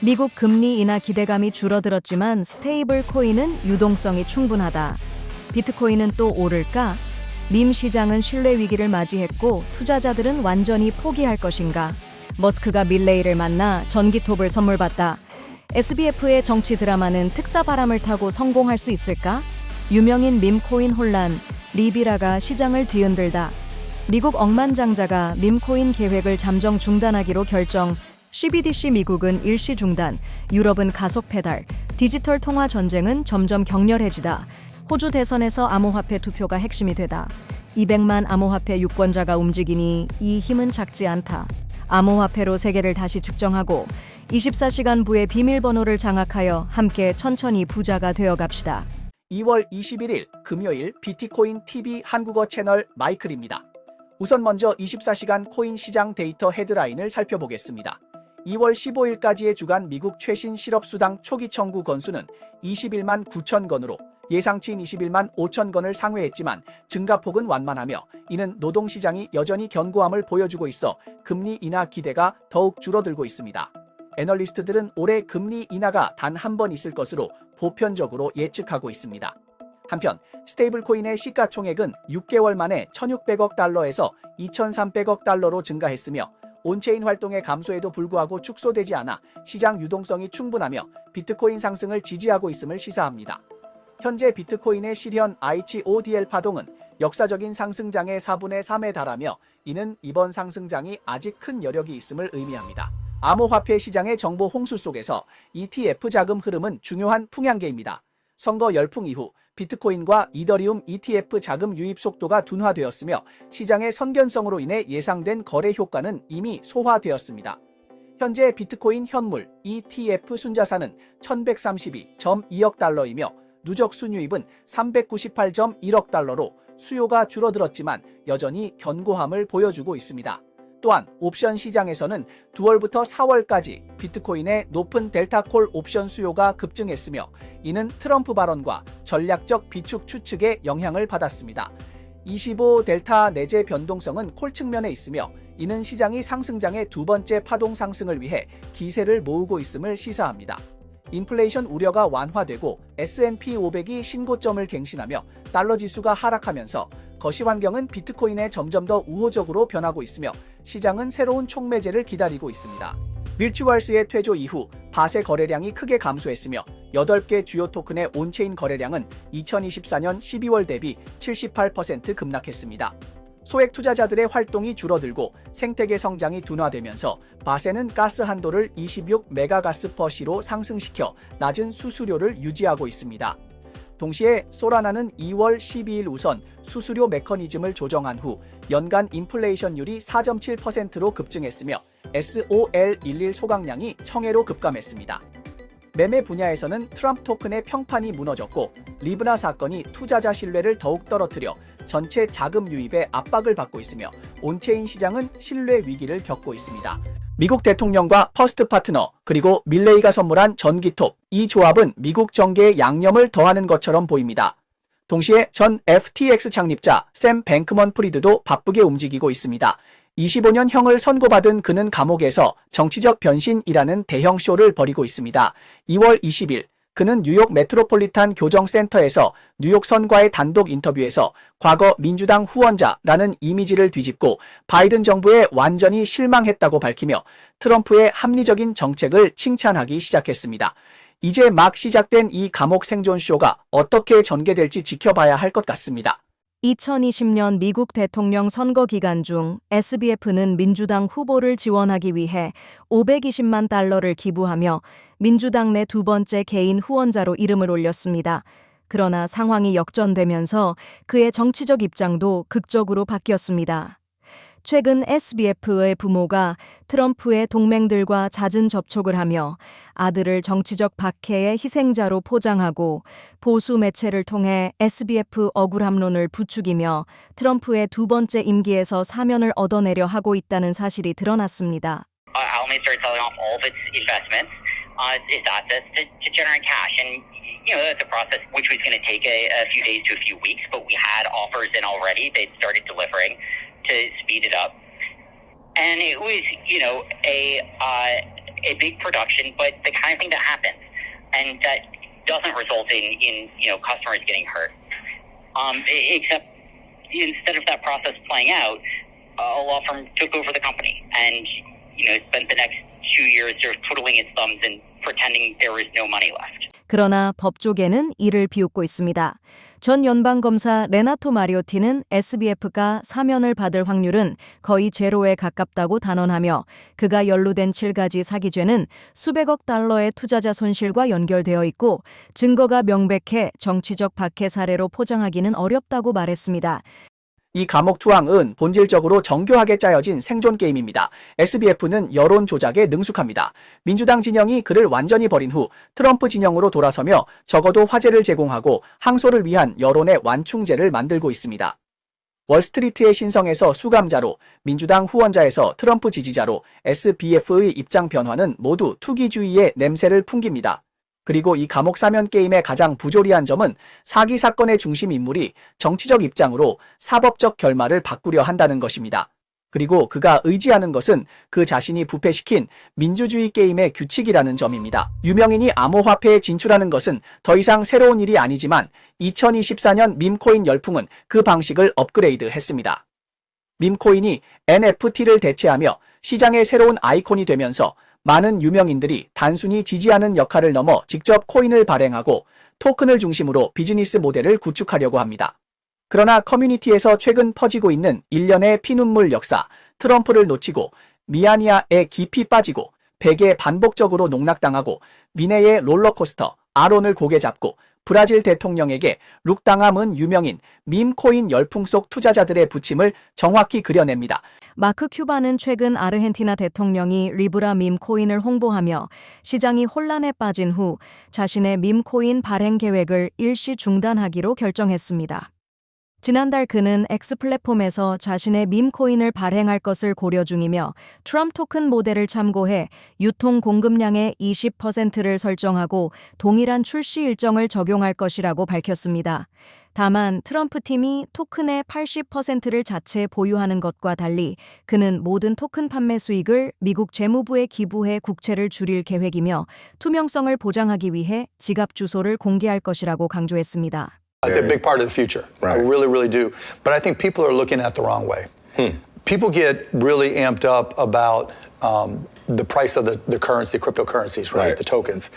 미국 금리 인하 기대감이 줄어들었지만 스테이블 코인은 유동성이 충분하다. 비트코인은 또 오를까? 밈 시장은 신뢰 위기를 맞이했고 투자자들은 완전히 포기할 것인가? 머스크가 밀레이를 만나 전기톱을 선물받다. SBF의 정치 드라마는 특사 바람을 타고 성공할 수 있을까? 유명인 밈코인 혼란, 리비라가 시장을 뒤흔들다. 미국 억만장자가 밈코인 계획을 잠정 중단하기로 결정. CBDC 미국은 일시 중단, 유럽은 가속 페달, 디지털 통화 전쟁은 점점 격렬해지다. 호주 대선에서 암호화폐 투표가 핵심이 되다. 200만 암호화폐 유권자가 움직이니 이 힘은 작지 않다. 암호화폐로 세계를 다시 측정하고 24시간 부의 비밀번호를 장악하여 함께 천천히 부자가 되어 갑시다. 2월 21일 금요일 비트코인 TV 한국어 채널 마이클입니다. 우선 먼저 24시간 코인 시장 데이터 헤드라인을 살펴보겠습니다. 2월 15일까지의 주간 미국 최신 실업수당 초기 청구 건수는 21만 9천 건으로 예상치인 21만 5천 건을 상회했지만 증가폭은 완만하며 이는 노동시장이 여전히 견고함을 보여주고 있어 금리 인하 기대가 더욱 줄어들고 있습니다. 애널리스트들은 올해 금리 인하가 단 한 번 있을 것으로 보편적으로 예측하고 있습니다. 한편 스테이블코인의 시가총액은 6개월 만에 1,600억 달러에서 2,300억 달러로 증가했으며 온체인 활동의 감소에도 불구하고 축소되지 않아 시장 유동성이 충분하며 비트코인 상승을 지지하고 있음을 시사합니다. 현재 비트코인의 실현 HODL 파동은 역사적인 상승장의 4분의 3에 달하며 이는 이번 상승장이 아직 큰 여력이 있음을 의미합니다. 암호화폐 시장의 정보 홍수 속에서 ETF 자금 흐름은 중요한 풍향계입니다. 선거 열풍 이후 비트코인과 이더리움 ETF 자금 유입 속도가 둔화되었으며 시장의 선견성으로 인해 예상된 거래 효과는 이미 소화되었습니다. 현재 비트코인 현물 ETF 순자산은 1,132.2억 달러이며 누적 순유입은 398.1억 달러로 수요가 줄어들었지만 여전히 견고함을 보여주고 있습니다. 또한 옵션 시장에서는 9월부터 4월까지 비트코인의 높은 델타콜 옵션 수요가 급증했으며 이는 트럼프 발언과 전략적 비축 추측에 영향을 받았습니다. 25 델타 내재 변동성은 콜 측면에 있으며 이는 시장이 상승장의 두 번째 파동 상승을 위해 기세를 모으고 있음을 시사합니다. 인플레이션 우려가 완화되고 S&P 500이 신고점을 갱신하며 달러 지수가 하락하면서 거시 환경은 비트코인에 점점 더 우호적으로 변하고 있으며 시장은 새로운 촉매제를 기다리고 있습니다. 밀추얼스의 퇴조 이후 밭의 거래량이 크게 감소했으며 8개 주요 토큰의 온체인 거래량은 2024년 12월 대비 78% 급락했습니다. 소액 투자자들의 활동이 줄어들고 생태계 성장이 둔화되면서 밭에는 가스 한도를 26메가가스/시로 상승시켜 낮은 수수료를 유지하고 있습니다. 동시에 소라나는 2월 12일 우선 수수료 메커니즘을 조정한 후 연간 인플레이션율이 4.7%로 급증했으며 SOL11 소각량이 청해로 급감했습니다. 매매 분야에서는 트럼프 토큰의 평판이 무너졌고 리브나 사건이 투자자 신뢰를 더욱 떨어뜨려 전체 자금 유입에 압박을 받고 있으며 온체인 시장은 신뢰 위기를 겪고 있습니다. 미국 대통령과 퍼스트 파트너 그리고 밀레이가 선물한 전기톱, 이 조합은 미국 정계에 양념을 더하는 것처럼 보입니다. 동시에 전 FTX 창립자 샘 뱅크먼 프리드도 바쁘게 움직이고 있습니다. 25년형을 선고받은 그는 감옥에서 정치적 변신이라는 대형 쇼를 벌이고 있습니다. 2월 20일 그는 뉴욕 메트로폴리탄 교정센터에서 뉴욕선과의 단독 인터뷰에서 과거 민주당 후원자라는 이미지를 뒤집고 바이든 정부에 완전히 실망했다고 밝히며 트럼프의 합리적인 정책을 칭찬하기 시작했습니다. 이제 막 시작된 이 감옥 생존 쇼가 어떻게 전개될지 지켜봐야 할 것 같습니다. 2020년 미국 대통령 선거 기간 중 SBF는 민주당 후보를 지원하기 위해 520만 달러를 기부하며 민주당 내 두 번째 개인 후원자로 이름을 올렸습니다. 그러나 상황이 역전되면서 그의 정치적 입장도 극적으로 바뀌었습니다. 최근 SBF의 부모가 트럼프의 동맹들과 잦은 접촉을 하며 아들을 정치적 박해의 희생자로 포장하고 보수 매체를 통해 SBF 억울함론을 부추기며 트럼프의 두 번째 임기에서 사면을 얻어내려 하고 있다는 사실이 드러났습니다. Almay started selling off all of its investments, its assets to generate cash. And, that's a process which was going to take a few days to a few weeks, but we had offers in already. They'd started delivering to speed it up. And it was, a big production, but the kind of thing that happens, and that doesn't result in customers getting hurt. Except instead of that process playing out, a law firm took over the company and spent the next 2 years sort of twiddling its thumbs and pretending there was no money left. 그러나 법조계는 이를 비웃고 있습니다. 전 연방검사 레나토 마리오티는 SBF가 사면을 받을 확률은 거의 제로에 가깝다고 단언하며 그가 연루된 7가지 사기죄는 수백억 달러의 투자자 손실과 연결되어 있고 증거가 명백해 정치적 박해 사례로 포장하기는 어렵다고 말했습니다. 이 감옥 투항은 본질적으로 정교하게 짜여진 생존 게임입니다. SBF는 여론 조작에 능숙합니다. 민주당 진영이 그를 완전히 버린 후 트럼프 진영으로 돌아서며 적어도 화제를 제공하고 항소를 위한 여론의 완충제를 만들고 있습니다. 월스트리트의 신성에서 수감자로, 민주당 후원자에서 트럼프 지지자로 SBF의 입장 변화는 모두 투기주의의 냄새를 풍깁니다. 그리고 이 감옥 사면 게임의 가장 부조리한 점은 사기 사건의 중심 인물이 정치적 입장으로 사법적 결말을 바꾸려 한다는 것입니다. 그리고 그가 의지하는 것은 그 자신이 부패시킨 민주주의 게임의 규칙이라는 점입니다. 유명인이 암호화폐에 진출하는 것은 더 이상 새로운 일이 아니지만 2024년 밈코인 열풍은 그 방식을 업그레이드했습니다. 밈코인이 NFT를 대체하며 시장의 새로운 아이콘이 되면서 많은 유명인들이 단순히 지지하는 역할을 넘어 직접 코인을 발행하고 토큰을 중심으로 비즈니스 모델을 구축하려고 합니다. 그러나 커뮤니티에서 최근 퍼지고 있는 일련의 피눈물 역사, 트럼프를 놓치고 미아니아에 깊이 빠지고 베개에 반복적으로 농락당하고 미네의 롤러코스터, 아론을 고개 잡고 브라질 대통령에게 룩당함은 유명인 밈코인 열풍 속 투자자들의 부침을 정확히 그려냅니다. 마크 큐바는 최근 아르헨티나 대통령이 리브라 밈코인을 홍보하며 시장이 혼란에 빠진 후 자신의 밈코인 발행 계획을 일시 중단하기로 결정했습니다. 지난달 그는 X 플랫폼에서 자신의 밈코인을 발행할 것을 고려 중이며 트럼프 토큰 모델을 참고해 유통 공급량의 20%를 설정하고 동일한 출시 일정을 적용할 것이라고 밝혔습니다. 다만 트럼프 팀이 토큰의 80%를 자체 보유하는 것과 달리 그는 모든 토큰 판매 수익을 미국 재무부에 기부해 국채를 줄일 계획이며 투명성을 보장하기 위해 지갑 주소를 공개할 것이라고 강조했습니다. I think a big part of the future. I really, really do. But I think people are looking at it the wrong way. People get really amped up about the price of the currency, cryptocurrencies, right? The tokens.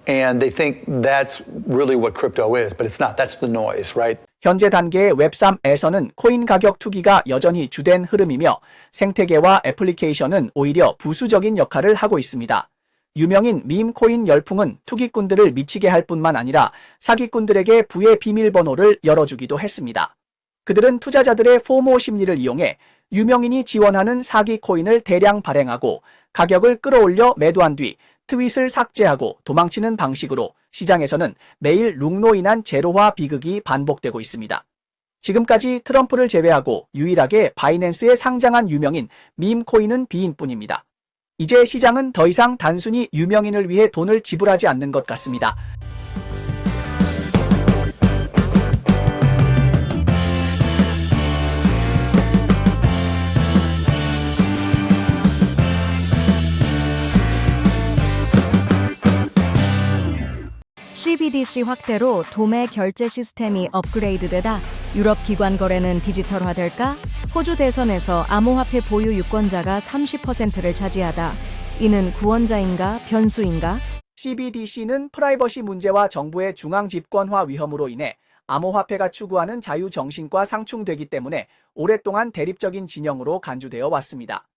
And they think that's really what crypto is, but it's not. That's the noise, right? 현재 단계의 웹3에서는 코인 가격 투기가 여전히 주된 흐름이며 생태계와 애플리케이션은 오히려 부수적인 역할을 하고 있습니다. 유명인 밈코인 열풍은 투기꾼들을 미치게 할 뿐만 아니라 사기꾼들에게 부의 비밀번호를 열어주기도 했습니다. 그들은 투자자들의 포모 심리를 이용해 유명인이 지원하는 사기 코인을 대량 발행하고 가격을 끌어올려 매도한 뒤 트윗을 삭제하고 도망치는 방식으로 시장에서는 매일 룩로 인한 제로화 비극이 반복되고 있습니다. 지금까지 트럼프를 제외하고 유일하게 바이낸스에 상장한 유명인 밈코인은 비인뿐입니다. 이제 시장은 더 이상 단순히 유명인을 위해 돈을 지불하지 않는 것 같습니다. CBDC 확대로 도매 결제 시스템이 업그레이드되다 유럽 기관 거래는 디지털화될까? 호주 대선에서 암호화폐 보유 유권자가 30%를 차지하다. 이는 구원자인가 변수인가? CBDC는 프라이버시 문제와 정부의 중앙 집권화 위험으로 인해 암호화폐가 추구하는 자유정신과 상충되기 때문에 오랫동안 대립적인 진영으로 간주되어 왔습니다.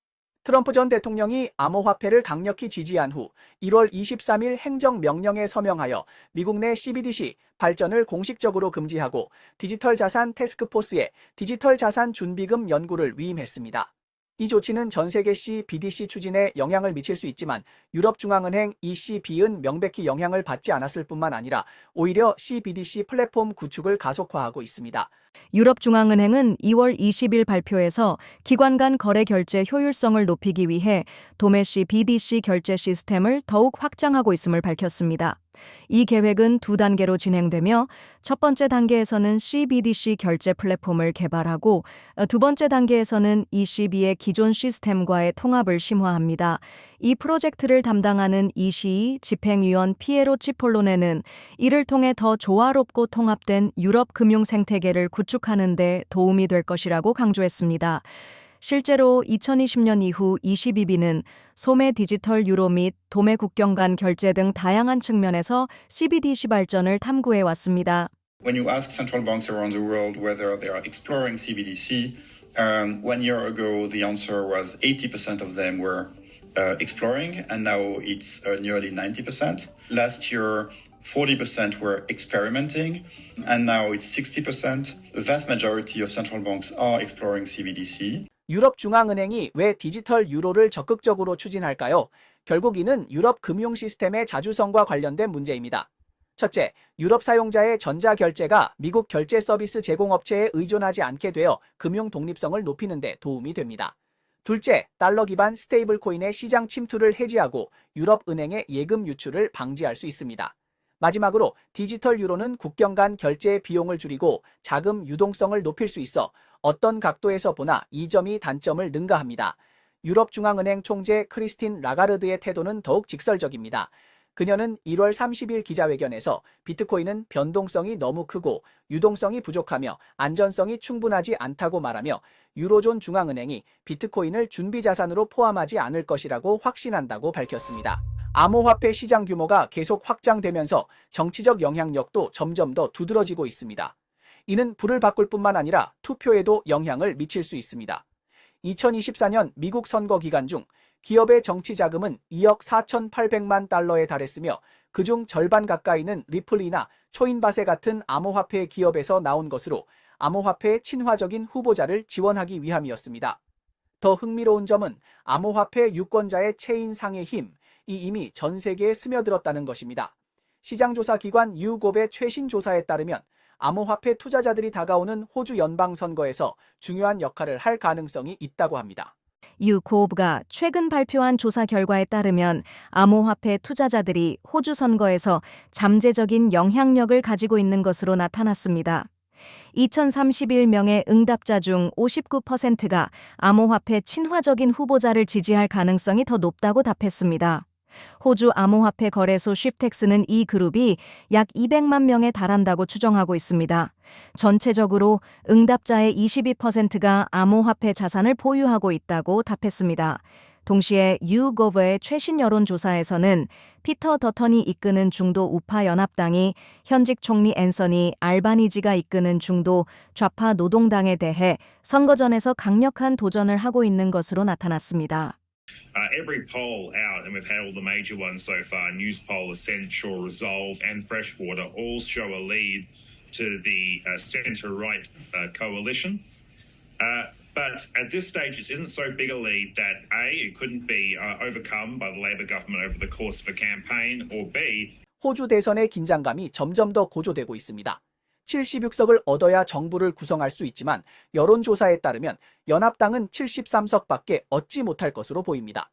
트럼프 전 대통령이 암호화폐를 강력히 지지한 후 1월 23일 행정명령에 서명하여 미국 내 CBDC 발전을 공식적으로 금지하고 디지털 자산 태스크포스에 디지털 자산 준비금 연구를 위임했습니다. 이 조치는 전 세계 CBDC 추진에 영향을 미칠 수 있지만 유럽중앙은행 ECB는 명백히 영향을 받지 않았을 뿐만 아니라 오히려 CBDC 플랫폼 구축을 가속화하고 있습니다. 유럽중앙은행은 2월 20일 발표에서 기관 간 거래 결제 효율성을 높이기 위해 도메시 BDC 결제 시스템을 더욱 확장하고 있음을 밝혔습니다. 이 계획은 두 단계로 진행되며 첫 번째 단계에서는 CBDC 결제 플랫폼을 개발하고 두 번째 단계에서는 ECB의 기존 시스템과의 통합을 심화합니다. 이 프로젝트를 담당하는 ECE 집행위원 피에로 치폴로네는 이를 통해 더 조화롭고 통합된 유럽 금융 생태계를 구축하는 데 도움이 될 것이라고 강조했습니다. 실제로 2020년 이후 22B는 소매 디지털 유로 및 도매 국경 간 결제 등 다양한 측면에서 CBDC 발전을 탐구해 왔습니다. When you ask central banks around the world whether they are exploring CBDC, 1 year ago the answer was 80% of them were exploring, and now it's nearly 90%. Last year, 40% were experimenting, and now it's 60%. The vast majority of central banks are exploring CBDC. 유럽중앙은행이 왜 디지털 유로를 적극적으로 추진할까요? 결국 이는 유럽 금융 시스템의 자주성과 관련된 문제입니다. 첫째, 유럽 사용자의 전자결제가 미국 결제 서비스 제공업체에 의존하지 않게 되어 금융 독립성을 높이는 데 도움이 됩니다. 둘째, 달러 기반 스테이블 코인의 시장 침투를 해지하고 유럽 은행의 예금 유출을 방지할 수 있습니다. 마지막으로 디지털 유로는 국경 간 결제의 비용을 줄이고 자금 유동성을 높일 수 있어 어떤 각도에서 보나 이 점이 단점을 능가합니다. 유럽중앙은행 총재 크리스틴 라가르드의 태도는 더욱 직설적입니다. 그녀는 1월 30일 기자회견에서 비트코인은 변동성이 너무 크고 유동성이 부족하며 안전성이 충분하지 않다고 말하며 유로존 중앙은행이 비트코인을 준비자산으로 포함하지 않을 것이라고 확신한다고 밝혔습니다. 암호화폐 시장 규모가 계속 확장되면서 정치적 영향력도 점점 더 두드러지고 있습니다. 이는 불을 바꿀 뿐만 아니라 투표에도 영향을 미칠 수 있습니다. 2024년 미국 선거 기간 중 기업의 정치 자금은 2억 4,800만 달러에 달했으며 그중 절반 가까이는 리플이나 초인바세 같은 암호화폐 기업에서 나온 것으로 암호화폐의 친화적인 후보자를 지원하기 위함이었습니다. 더 흥미로운 점은 암호화폐 유권자의 체인상의 힘이 이미 전 세계에 스며들었다는 것입니다. 시장조사기관 유곱의 최신 조사에 따르면 암호화폐 투자자들이 다가오는 호주 연방선거에서 중요한 역할을 할 가능성이 있다고 합니다. 유고브가 최근 발표한 조사 결과에 따르면 암호화폐 투자자들이 호주 선거에서 잠재적인 영향력을 가지고 있는 것으로 나타났습니다. 2031명의 응답자 중 59%가 암호화폐 친화적인 후보자를 지지할 가능성이 더 높다고 답했습니다. 호주 암호화폐 거래소 쉽텍스는 이 그룹이 약 200만 명에 달한다고 추정하고 있습니다. 전체적으로 응답자의 22%가 암호화폐 자산을 보유하고 있다고 답했습니다. 동시에 유고브의 최신 여론조사에서는 피터 더턴이 이끄는 중도 우파 연합당이 현직 총리 앤서니 알바니지가 이끄는 중도 좌파 노동당에 대해 선거전에서 강력한 도전을 하고 있는 것으로 나타났습니다. Every poll out, and we've had all the major ones so far, Newspoll, Accenture, Resolve and Freshwater, all show a lead to the centre-right coalition. But at this stage, it isn't so big a lead that A, it couldn't be overcome by the Labor government over the course of a campaign, or B, 호주 대선의 긴장감이 점점 더 고조되고 있습니다. 76석을 얻어야 정부를 구성할 수 있지만 여론조사에 따르면 연합당은 73석밖에 얻지 못할 것으로 보입니다.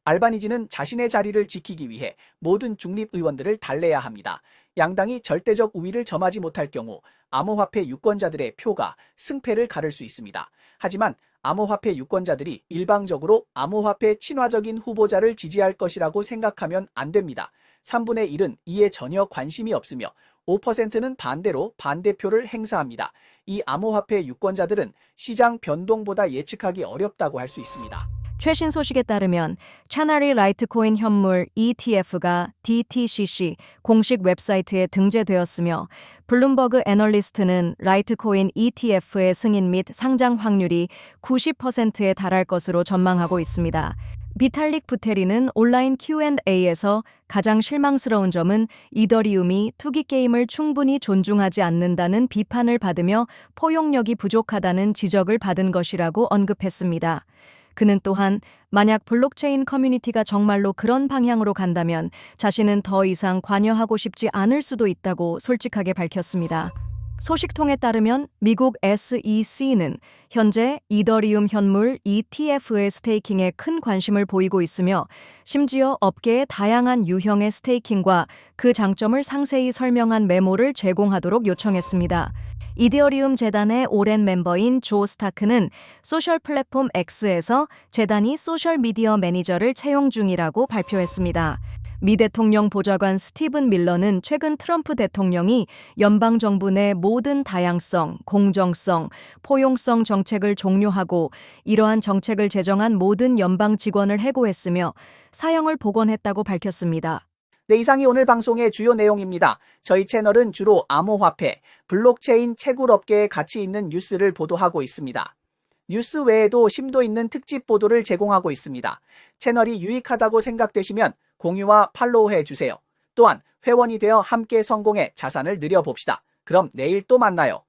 알바니지는 자신의 자리를 지키기 위해 모든 중립 의원들을 달래야 합니다. 양당이 절대적 우위를 점하지 못할 경우 암호화폐 유권자들의 표가 승패를 가를 수 있습니다. 하지만 암호화폐 유권자들이 일방적으로 암호화폐 친화적인 후보자를 지지할 것이라고 생각하면 안 됩니다. 3분의 1은 이에 전혀 관심이 없으며 5%는 반대로 반대표를 행사합니다. 이 암호화폐 유권자들은 시장 변동보다 예측하기 어렵다고 할 수 있습니다. 최신 소식에 따르면 차나리 라이트코인 현물 ETF가 DTCC 공식 웹사이트에 등재되었으며 블룸버그 애널리스트는 라이트코인 ETF의 승인 및 상장 확률이 90%에 달할 것으로 전망하고 있습니다. 비탈릭 부테리는 온라인 Q&A에서 가장 실망스러운 점은 이더리움이 투기 게임을 충분히 존중하지 않는다는 비판을 받으며 포용력이 부족하다는 지적을 받은 것이라고 언급했습니다. 그는 또한 만약 블록체인 커뮤니티가 정말로 그런 방향으로 간다면 자신은 더 이상 관여하고 싶지 않을 수도 있다고 솔직하게 밝혔습니다. 소식통에 따르면 미국 SEC는 현재 이더리움 현물 ETF의 스테이킹에 큰 관심을 보이고 있으며 심지어 업계의 다양한 유형의 스테이킹과 그 장점을 상세히 설명한 메모를 제공하도록 요청했습니다. 이더리움 재단의 오랜 멤버인 조 스타크는 소셜 플랫폼 X에서 재단이 소셜미디어 매니저를 채용 중이라고 발표했습니다. 미 대통령 보좌관 스티븐 밀러는 최근 트럼프 대통령이 연방정부 내 모든 다양성, 공정성, 포용성 정책을 종료하고 이러한 정책을 제정한 모든 연방 직원을 해고했으며 사형을 복원했다고 밝혔습니다. 네, 이상이 오늘 방송의 주요 내용입니다. 저희 채널은 주로 암호화폐, 블록체인 채굴업계에 가치 있는 뉴스를 보도하고 있습니다. 뉴스 외에도 심도 있는 특집 보도를 제공하고 있습니다. 채널이 유익하다고 생각되시면 공유와 팔로우 해주세요. 또한 회원이 되어 함께 성공해 자산을 늘려봅시다. 그럼 내일 또 만나요.